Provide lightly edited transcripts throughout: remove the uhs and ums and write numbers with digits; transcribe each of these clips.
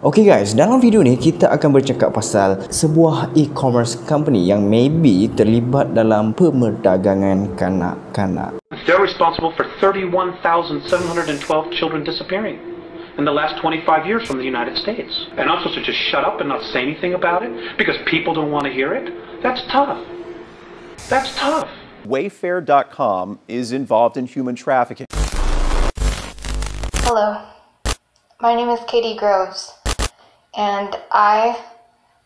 Okay guys, dalam video ni kita akan bercakap pasal sebuah e-commerce company yang maybe terlibat dalam pemerdagangan kanak-kanak. They're responsible for 31,712 children disappearing in the last 25 years from the United States. And I'm supposed to just shut up and not say anything about it because people don't want to hear it? That's tough. That's tough. Wayfair.com is involved in human trafficking. Hello, my name is Katie Groves, and I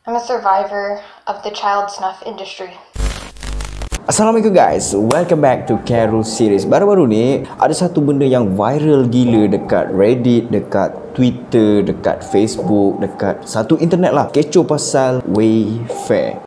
am a survivor of the child snuff industry. Assalamualaikum guys, welcome back to Carol Series. Baru-baru ni ada satu benda yang viral gila dekat Reddit, dekat Twitter, dekat Facebook, dekat satu internet lah. Kecoh pasal Wayfair.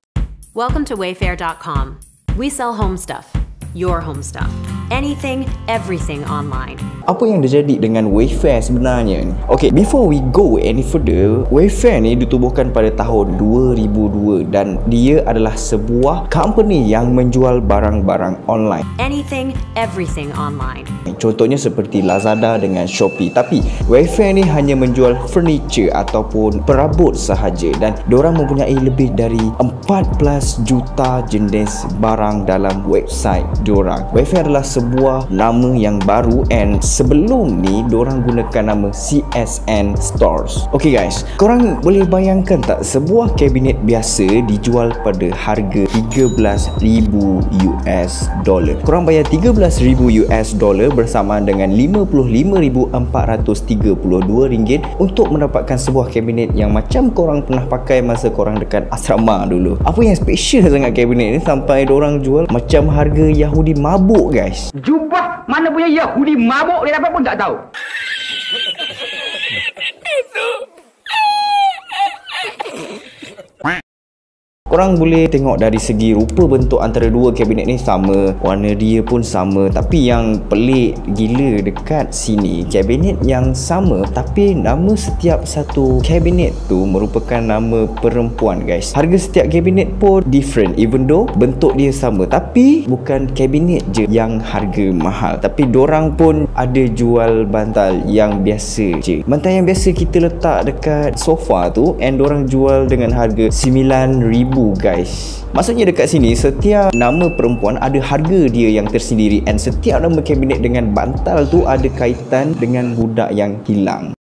Welcome to Wayfair.com. We sell home stuff, your home stuff. Anything, everything online. Apa yang terjadi dengan Wayfair sebenarnya ni? Okay, before we go any further, Wayfair ni ditubuhkan pada tahun 2002 dan dia adalah sebuah company yang menjual barang-barang online. Anything, everything online. Contohnya seperti Lazada dengan Shopee. Tapi Wayfair ni hanya menjual furniture ataupun perabot sahaja dan diorang mempunyai lebih dari 14 juta jenis barang dalam website diorang. Wayfair adalah sebuah nama yang baru and sebelum ni diorang gunakan nama CSN Stores. Okay guys, korang boleh bayangkan tak sebuah kabinet biasa dijual pada harga $13,000 US. Korang bayar $13,000 US bersamaan dengan RM55,432 untuk mendapatkan sebuah kabinet yang macam korang pernah pakai masa korang dekat asrama dulu. Apa yang special sangat kabinet ni sampai diorang jual macam harga Yahudi mabuk guys. Jubah mana punya Yahudi mabuk dia dapat pun tak tahu. Korang boleh tengok dari segi rupa bentuk antara dua kabinet ni sama, warna dia pun sama, tapi yang pelik gila dekat sini kabinet yang sama tapi nama setiap satu kabinet tu merupakan nama perempuan guys. Harga setiap kabinet pun different even though bentuk dia sama, tapi bukan kabinet je yang harga mahal, tapi dorang pun ada jual bantal yang biasa je. Bantal yang biasa kita letak dekat sofa tu and dorang jual dengan harga $9,000 guys. Maksudnya dekat sini setiap nama perempuan ada harga dia yang tersendiri and setiap nama kabinet dengan bantal tu ada kaitan dengan budak yang hilang.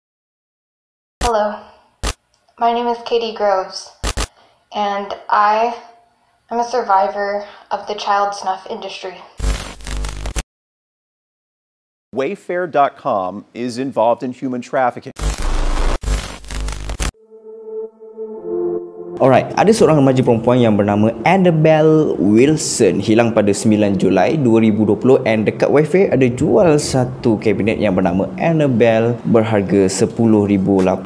Hello, my name is Katie Groves, and I am a survivor of the child snuff industry. Wayfair.com is involved in human trafficking. Alright, ada seorang remaja perempuan yang bernama Annabelle Wilson hilang pada 9 Julai 2020 and dekat Wayfair ada jual satu kabinet yang bernama Annabelle berharga $10,899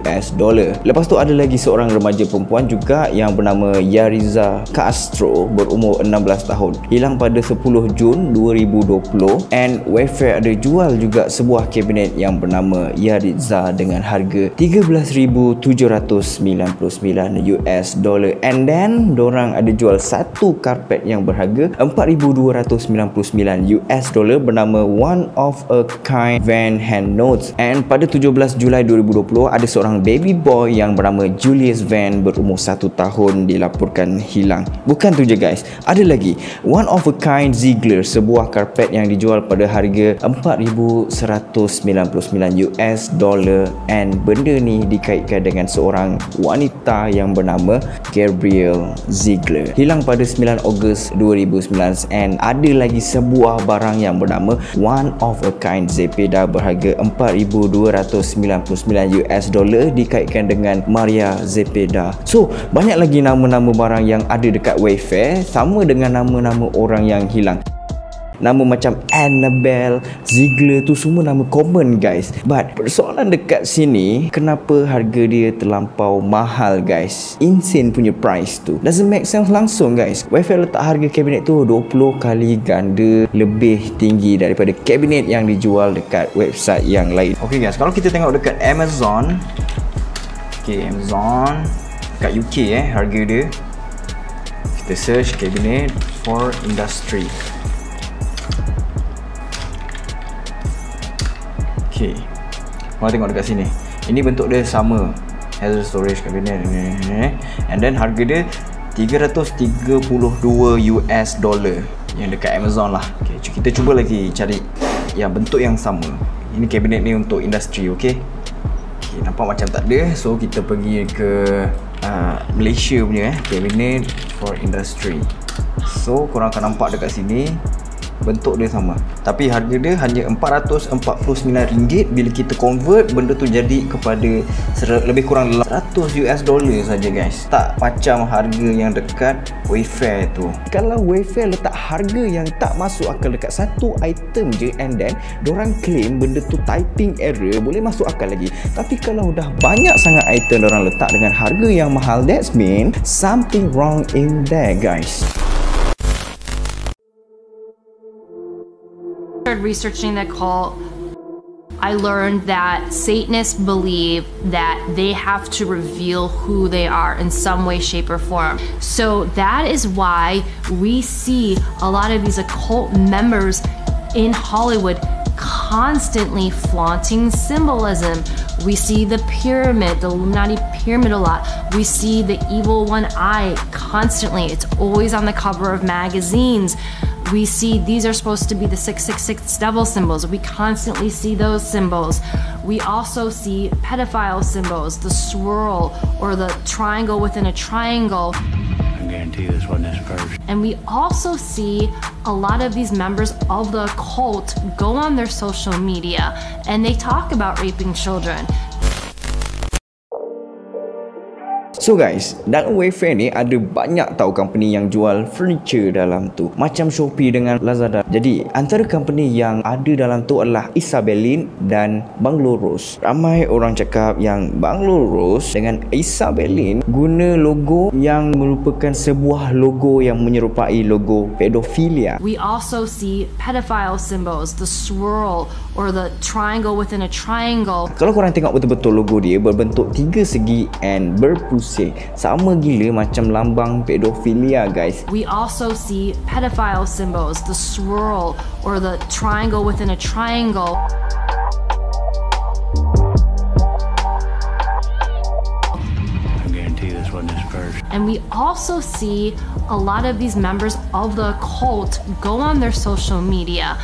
US. Lepas tu ada lagi seorang remaja perempuan juga yang bernama Yariza Castro berumur 16 tahun hilang pada 10 Jun 2020 and Wayfair ada jual juga sebuah kabinet yang bernama Yariza dengan harga $13,799 US. And then dorang ada jual satu karpet yang berharga $4,299 US bernama One of a Kind Van Hand Notes. And pada 17 Julai 2020 ada seorang baby boy yang bernama Julius Van berumur 1 tahun dilaporkan hilang. Bukan tu je guys, ada lagi One of a Kind Ziegler, sebuah karpet yang dijual pada harga $4,199 US and benda ni dikaitkan dengan seorang wanita yang bernama Gabrielle Ziegler hilang pada 9 Ogos 2019 and ada lagi sebuah barang yang bernama One of a Kind Zepeda berharga $4,299 US dikaitkan dengan Maria Zepeda. So banyak lagi nama-nama barang yang ada dekat Wayfair sama dengan nama-nama orang yang hilang. Nama macam Annabelle, Ziegler tu semua nama common guys. But persoalan dekat sini, kenapa harga dia terlampau mahal guys? Insane punya price tu. Doesn't make sense langsung guys. Wayfair letak harga kabinet tu 20 kali ganda lebih tinggi daripada kabinet yang dijual dekat website yang lain. Okay guys, kalau kita tengok dekat Amazon, okay, Amazon kat UK harga dia, kita search kabinet for industry. Okay, korang tengok dekat sini Ini bentuk dia sama, hazard storage cabinet ni. And then harga dia $332 yang dekat Amazon lah. Okay, kita cuba lagi cari yang bentuk yang sama. Ini kabinet ni untuk industri, okay? Okay, nampak macam tak ada. So kita pergi ke Malaysia punya cabinet for industry. So korang akan nampak dekat sini bentuk dia sama, tapi harga dia hanya RM449. Bila kita convert, benda tu jadi kepada lebih kurang $100 saja guys. Tak macam harga yang dekat Wayfair tu. Kalau Wayfair letak harga yang tak masuk akal dekat satu item je, and then dorang claim benda tu typing error, boleh masuk akal lagi. Tapi kalau dah banyak sangat item dorang letak dengan harga yang mahal, that's mean something wrong in there guys. Researching the cult, I learned that Satanists believe that they have to reveal who they are in some way, shape, or form. So that is why we see a lot of these occult members in Hollywood constantly flaunting symbolism. We see the pyramid, the Illuminati pyramid a lot. We see the evil one eye constantly. It's always on the cover of magazines. We see these are supposed to be the 666 devil symbols. We constantly see those symbols. We also see pedophile symbols, the swirl or the triangle within a triangle. I guarantee this wasn't his first. And we also see a lot of these members of the cult go on their social media and they talk about raping children. So guys, dalam Wayfair ni ada banyak tahu company yang jual furniture dalam tu, macam Shopee dengan Lazada. Jadi antara company yang ada dalam tu adalah Isabellin dan Bungalow Rose. Ramai orang cakap yang Bungalow Rose dengan Isabellin guna logo yang merupakan sebuah logo yang menyerupai logo pedofilia. We also see pedophile symbols, the swirl or the triangle within a triangle. Kalau korang tengok betul-betul logo dia berbentuk tiga segi and berpusing, sama gila macam lambang pedofilia guys. We also see pedophile symbols, the swirl or the triangle within a triangle. I guarantee this wasn't his first. And we also see a lot of these members of the cult go on their social media.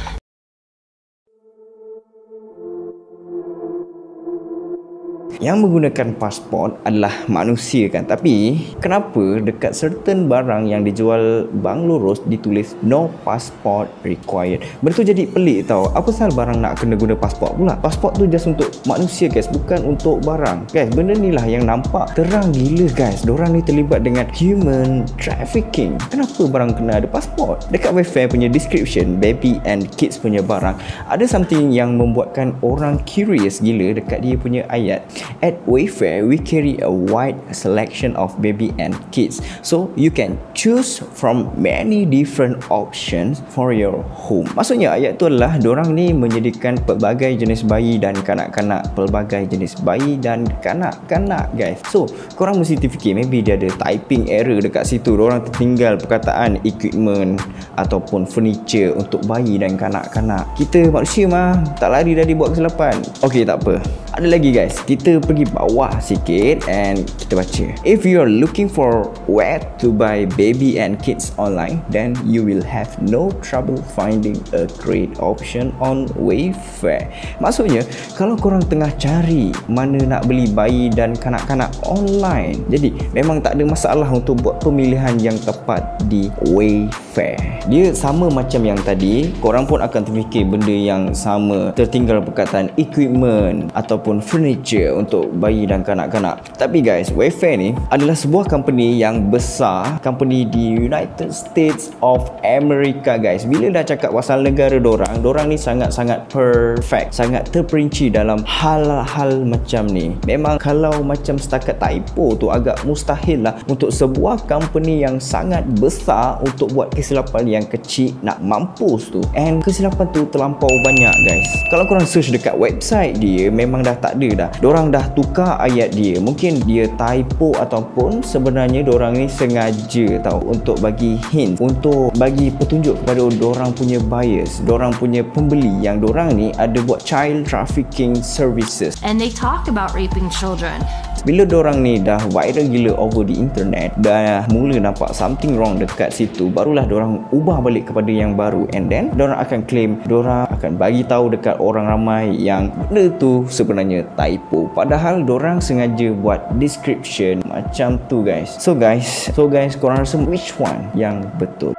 Yang menggunakan pasport adalah manusia kan, tapi kenapa dekat certain barang yang dijual Bungalow Rose ditulis no passport required? Benda tu jadi pelik tau. Apa pasal barang nak kena guna pasport pula? Pasport tu just untuk manusia guys, bukan untuk barang guys. Benda ni lah yang nampak terang gila guys. Diorang ni terlibat dengan human trafficking. Kenapa barang kena ada pasport? Dekat Wayfair punya description baby and kids punya barang, ada something yang membuatkan orang curious gila dekat dia punya ayat. At Wayfair, we carry a wide selection of baby and kids, so you can choose from many different options for your home. Maksudnya ayat tu adalah diorang ni menyediakan pelbagai jenis bayi dan kanak-kanak, pelbagai jenis bayi dan kanak-kanak guys. So korang mesti terfikir maybe dia ada typing error dekat situ, diorang tertinggal perkataan equipment ataupun furniture untuk bayi dan kanak-kanak. Kita manusia mah tak lari dari buat kesilapan. Okay, tak apa, ada lagi guys. Kita pergi bawah sikit and kita baca. If you're looking for where to buy baby and kids online, then you will have no trouble finding a great option on Wayfair. Maksudnya kalau korang tengah cari mana nak beli bayi dan kanak-kanak online, jadi memang tak ada masalah untuk buat pemilihan yang tepat di Wayfair. Dia sama macam yang tadi, korang pun akan terfikir benda yang sama, tertinggal perkataan equipment ataupun furniture untuk bayi dan kanak-kanak. Tapi guys, Wayfair ni adalah sebuah company yang besar, company di United States of America guys. Bila dah cakap pasal negara dorang ni sangat-sangat perfect, sangat terperinci dalam hal-hal macam ni. Memang kalau macam setakat typo tu agak mustahil lah untuk sebuah company yang sangat besar untuk buat kesilapan yang kecil nak mampus tu. And kesilapan tu terlampau banyak guys. Kalau korang search dekat website dia, memang dah tak ada dah. Dorang dah tukar ayat dia. Mungkin dia typo ataupun sebenarnya diorang ni sengaja untuk bagi hint, untuk bagi petunjuk kepada diorang punya buyers, diorang punya pembeli yang diorang ni ada buat child trafficking services. And they talked about raping children. Bila diorang ni dah viral gila over the internet, dah mula nampak something wrong dekat situ, barulah diorang ubah balik kepada yang baru, and then diorang akan claim, diorang akan bagi tahu dekat orang ramai yang benda tu sebenarnya typo, padahal diorang sengaja buat description macam tu guys. So guys, korang rasa which one yang betul?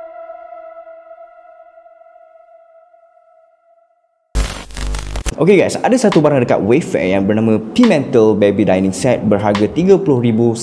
Okay guys, ada satu barang dekat Wayfair yang bernama Pimentel Baby Dining Set berharga $30,177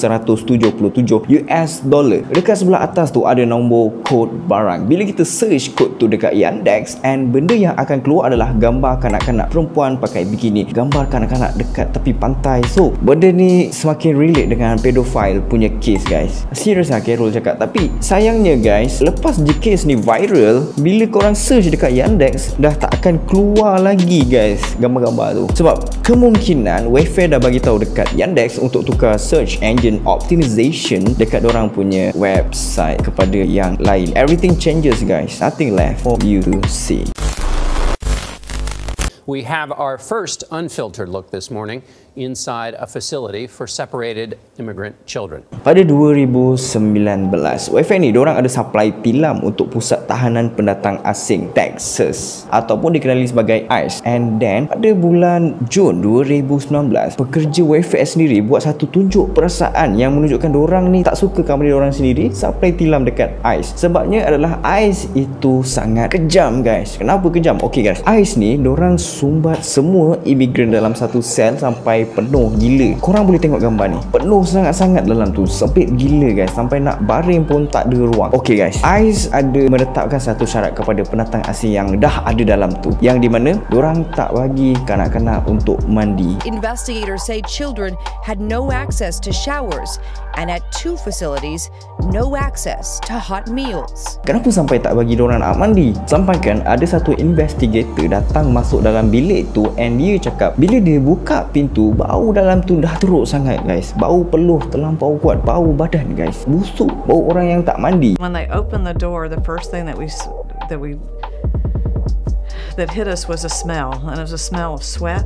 US. Dekat sebelah atas tu ada nombor kod barang. Bila kita search kod tu dekat Yandex, and benda yang akan keluar adalah gambar kanak-kanak perempuan pakai bikini, gambar kanak-kanak dekat tepi pantai. So, benda ni semakin relate dengan pedophile punya case guys. Serius lah Carol cakap. Tapi sayangnya guys, lepas je case ni viral, bila korang search dekat Yandex, dah tak akan keluar lagi guys gambar-gambar tu, sebab kemungkinan Wayfair dah bagi tahu dekat Yandex untuk tukar search engine optimization dekat dorang punya website kepada yang lain. Everything changes guys, nothing left for you to see. We have our first unfiltered look this morning inside a facility for separated immigrant children. Pada 2019, Wayfair ni diorang ada supply tilam untuk pusat tahanan pendatang asing Texas ataupun dikenali sebagai ICE. And then pada bulan Jun 2019, pekerja Wayfair sendiri buat satu tunjuk perasaan yang menunjukkan diorang ni tak suka company diorang sendiri supply tilam dekat ICE. Sebabnya adalah ICE itu sangat kejam guys. Kenapa kejam? Okay guys, ICE ni diorang sumbat semua imigran dalam satu sel sampai penuh gila. Korang boleh tengok gambar ni, penuh sangat-sangat dalam tu, sempit gila guys, sampai nak baring pun tak ada ruang. Okay guys, ICE ada menetapkan satu syarat kepada pendatang asing yang dah ada dalam tu, yang di mana diorang tak bagi kanak-kanak untuk mandi. Investigators say children had no access to showers and at 2 facilities no access to hot meals. Kenapa sampai tak bagi diorang nak mandi? Sampai kan ada satu investigator datang masuk dalam bilik tu, and dia cakap bila dia buka pintu, bau dalam tu dah teruk sangat guys. Bau peluh terlampau kuat, bau badan guys, busuk, bau orang yang tak mandi. When they opened the door, the first thing that hit us was a smell, and it was a smell of sweat.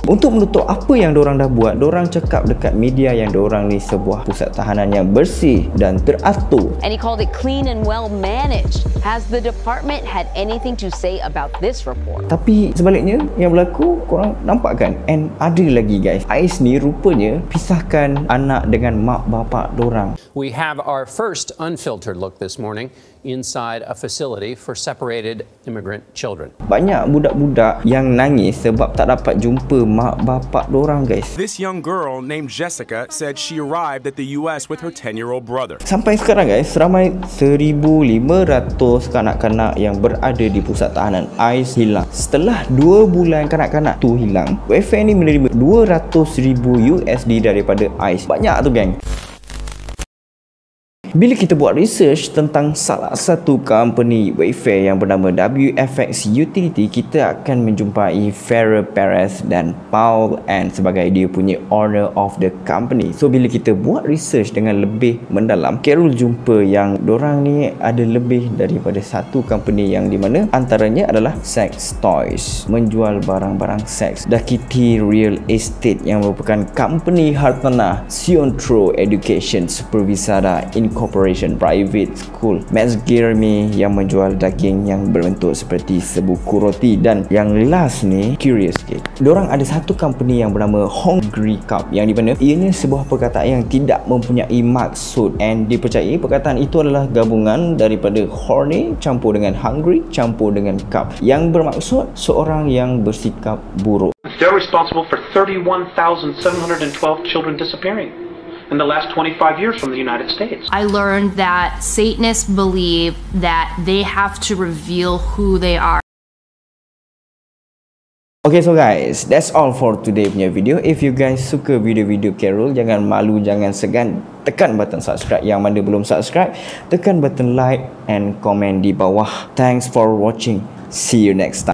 Untuk menutup apa yang diorang dah buat, diorang cakap dekat media yang diorang ni sebuah pusat tahanan yang bersih dan teratur. And he called it clean and well managed. Has the department had anything to say about this report? Tapi sebaliknya yang berlaku, korang nampak kan? And ada lagi guys, ICE ni rupanya pisahkan anak dengan mak bapak diorang. We have our first unfiltered look this morning inside a facility for separated immigrant children. Banyak budak-budak yang nangis sebab tak dapat jumpa mak bapak diorang guys. This young girl named Jessica said she arrived at the US with her 10-year-old brother. Sampai sekarang guys, ramai 1,500 kanak-kanak yang berada di pusat tahanan ICE hilang. Setelah 2 bulan kanak-kanak tu hilang, Wayfair ni menerima $200,000 daripada ICE. Banyak tu geng. Bila kita buat research tentang salah satu company Wayfair yang bernama WFX Utility, kita akan menjumpai Farah Perez dan Paul N sebagai dia punya owner of the company. So bila kita buat research dengan lebih mendalam, Carol jumpa yang dorang ni ada lebih daripada satu company, yang di mana antaranya adalah sex toys, menjual barang-barang seks. Dakiti Real Estate yang merupakan company hartanah Siontro Education Supervisada Corporation Private School, Max Jeremy yang menjual daging yang berbentuk seperti sebuku roti, dan yang last ni curious sikit, diorang ada satu company yang bernama Hungry Cup, yang di mana ianya sebuah perkataan yang tidak mempunyai maksud, and dipercayai perkataan itu adalah gabungan daripada horny campur dengan hungry campur dengan cup, yang bermaksud seorang yang bersikap buruk. They're responsible for 31,712 children disappearing in the last 25 years from the United States. I learned that Satanists believe that they have to reveal who they are. Okay, so guys, that's all for today punya video. If you guys suka video-video Carol, jangan malu, jangan segan, tekan button subscribe. Yang mana belum subscribe, tekan button like and comment di bawah. Thanks for watching. See you next time.